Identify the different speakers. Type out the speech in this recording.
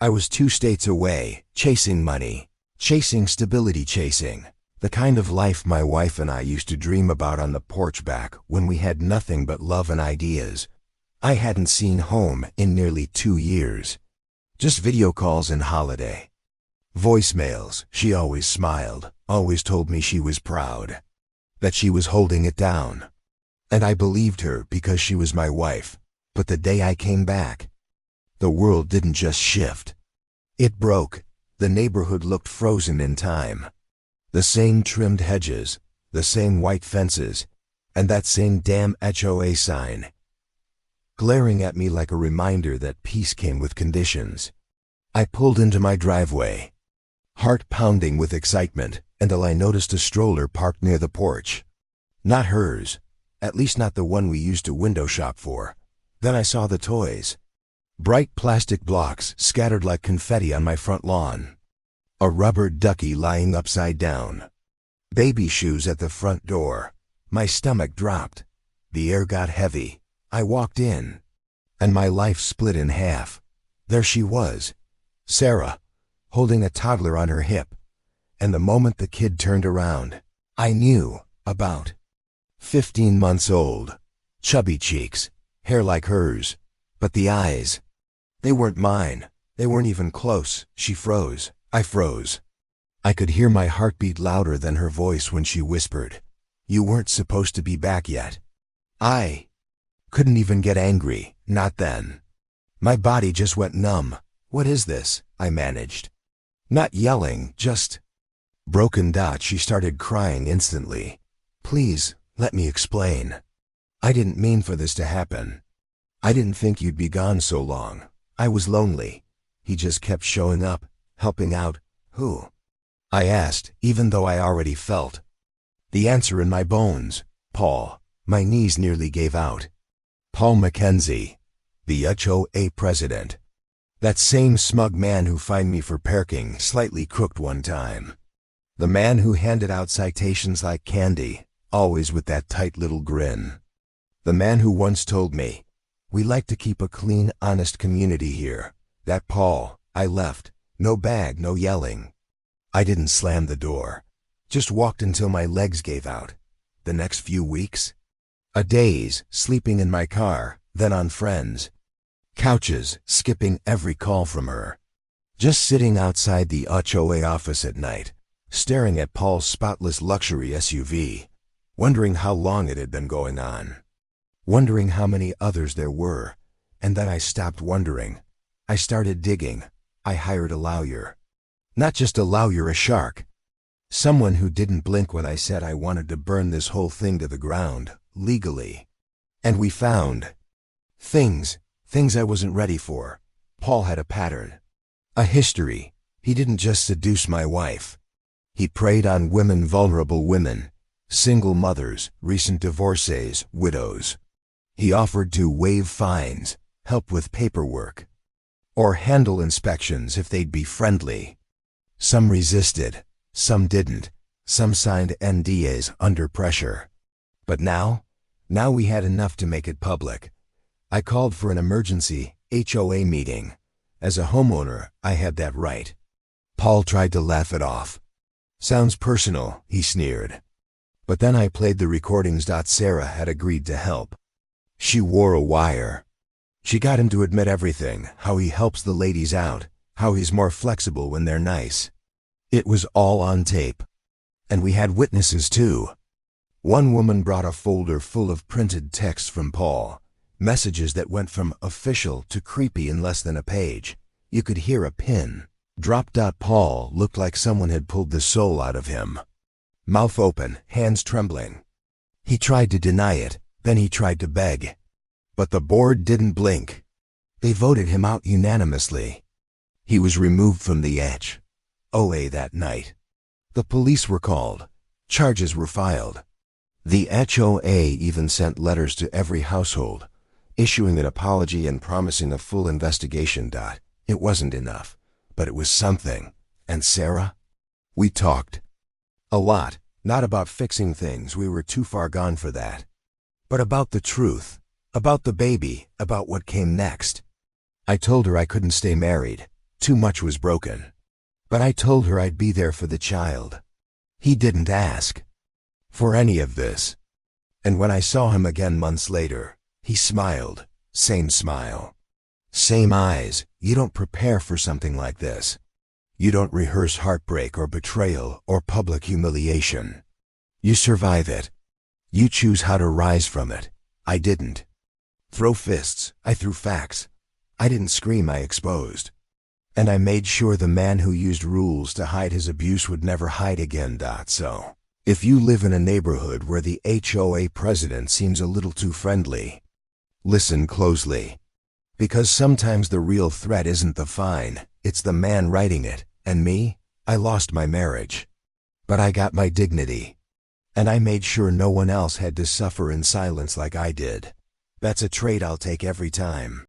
Speaker 1: I was 2 states away, chasing money, chasing stability, chasing the kind of life my wife and I used to dream about on the porch back when we had nothing but love and ideas. I hadn't seen home in nearly 2 years. Just video calls and holiday voicemails. She always smiled, always told me she was proud, that she was holding it down. And I believed her because she was my wife. But the day I came back, the world didn't just shift. It broke. The neighborhood looked frozen in time. The same trimmed hedges, the same white fences, and that same damn HOA sign, glaring at me like a reminder that peace came with conditions. I pulled into my driveway, heart pounding with excitement, until I noticed a stroller parked near the porch. Not hers, at least not the one we used to window shop for. Then I saw the toys. Bright plastic blocks scattered like confetti on my front lawn. A rubber ducky lying upside down. Baby shoes at the front door. My stomach dropped. The air got heavy. I walked in, and my life split in half. There she was, Sarah, holding a toddler on her hip. And the moment the kid turned around, I knew. About 15 months old. Chubby cheeks, hair like hers. But the eyes, they weren't mine. They weren't even close. She froze. I froze. I could hear my heartbeat louder than her voice when she whispered, "You weren't supposed to be back yet." I couldn't even get angry, not then. My body just went numb. "What is this?" I managed. Not yelling, just broken. She started crying instantly. "Please, let me explain. I didn't mean for this to happen. I didn't think you'd be gone so long. I was lonely. He just kept showing up, helping out." "Who?" I asked, even though I already felt the answer in my bones. "Paul." My knees nearly gave out. Paul Mackenzie, the HOA president. That same smug man who fined me for parking slightly crooked one time. The man who handed out citations like candy, always with that tight little grin. The man who once told me, "We like to keep a clean, honest community here." That Paul. I left. No bag, no yelling. I didn't slam the door. Just walked until my legs gave out. The next few weeks? A daze, sleeping in my car, then on friends' couches, skipping every call from her. Just sitting outside the HOA office at night, staring at Paul's spotless luxury SUV, wondering how long it had been going on. Wondering how many others there were, and then I stopped wondering. I started digging. I hired a lawyer. Not just a lawyer, a shark. Someone who didn't blink when I said I wanted to burn this whole thing to the ground, legally. And we found things I wasn't ready for. Paul had a pattern, a history. He didn't just seduce my wife. He preyed on women, vulnerable women, single mothers, recent divorcees, widows. He offered to waive fines, help with paperwork, or handle inspections if they'd be friendly. Some resisted, some didn't, some signed NDAs under pressure. But now we had enough to make it public. I called for an emergency HOA meeting. As a homeowner, I had that right. Paul tried to laugh it off. "Sounds personal," he sneered. But then I played the recordings. Sarah had agreed to help. She wore a wire. She got him to admit everything, how he helps the ladies out, how he's more flexible when they're nice. It was all on tape. And we had witnesses too. One woman brought a folder full of printed texts from Paul, messages that went from official to creepy in less than a page. You could hear a pin drop. Paul looked like someone had pulled the soul out of him. Mouth open, hands trembling. He tried to deny it, then he tried to beg. But the board didn't blink. They voted him out unanimously. He was removed from the HOA that night. The police were called. Charges were filed. The HOA even sent letters to every household, issuing an apology and promising a full investigation. It wasn't enough, but it was something. And Sarah? We talked. A lot. Not about fixing things, we were too far gone for that. But about the truth. About the baby, about what came next. I told her I couldn't stay married. Too much was broken. But I told her I'd be there for the child. He didn't ask for any of this. And when I saw him again months later, he smiled. Same smile. Same eyes. You don't prepare for something like this. You don't rehearse heartbreak or betrayal or public humiliation. You survive it. You choose how to rise from it. I didn't throw fists. I threw facts. I didn't scream. I exposed. And I made sure the man who used rules to hide his abuse would never hide again. So, if you live in a neighborhood where the HOA president seems a little too friendly, listen closely. Because sometimes the real threat isn't the fine, it's the man writing it. And me, I lost my marriage. But I got my dignity. And I made sure no one else had to suffer in silence like I did. That's a trait I'll take every time.